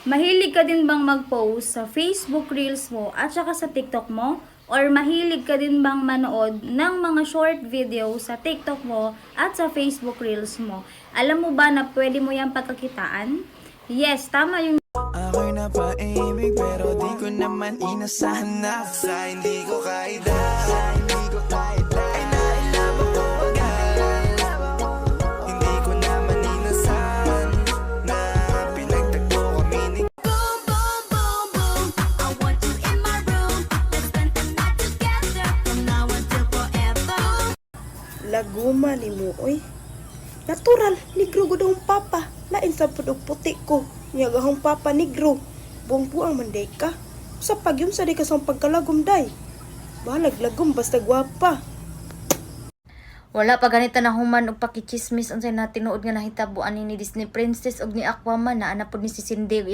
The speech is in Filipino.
Mahilig ka din bang mag-post sa Facebook Reels mo at saka sa TikTok mo? Or mahilig ka din bang manood ng mga short video sa TikTok mo at sa Facebook Reels mo? Alam mo ba na pwede mo yung pagkakitaan? Yes, tama yung Ako'y napaibig pero di ko naman inasahan na sa hindi ko kaida, ay nailab ako agad. Hindi ko naman inasahan na pinagtagpo kami ni Boom, boom, boom, boom. I want you in my room. Let's spend the night together from now until forever. Laguma ni mo, oy. Natural, negro gud ang papa. Lain sa pudog puti ko. Niya gahong papa negro. Buong ang manday ka. Sa pagyum sa di ka sa pagkalagom day. Balag lagom basta gwapa. Wala pa ganita na human og pakichismis unsay na tinuod nga nahitabuan ni Disney Princess og ni Aquaman na ana pod ni si Cindy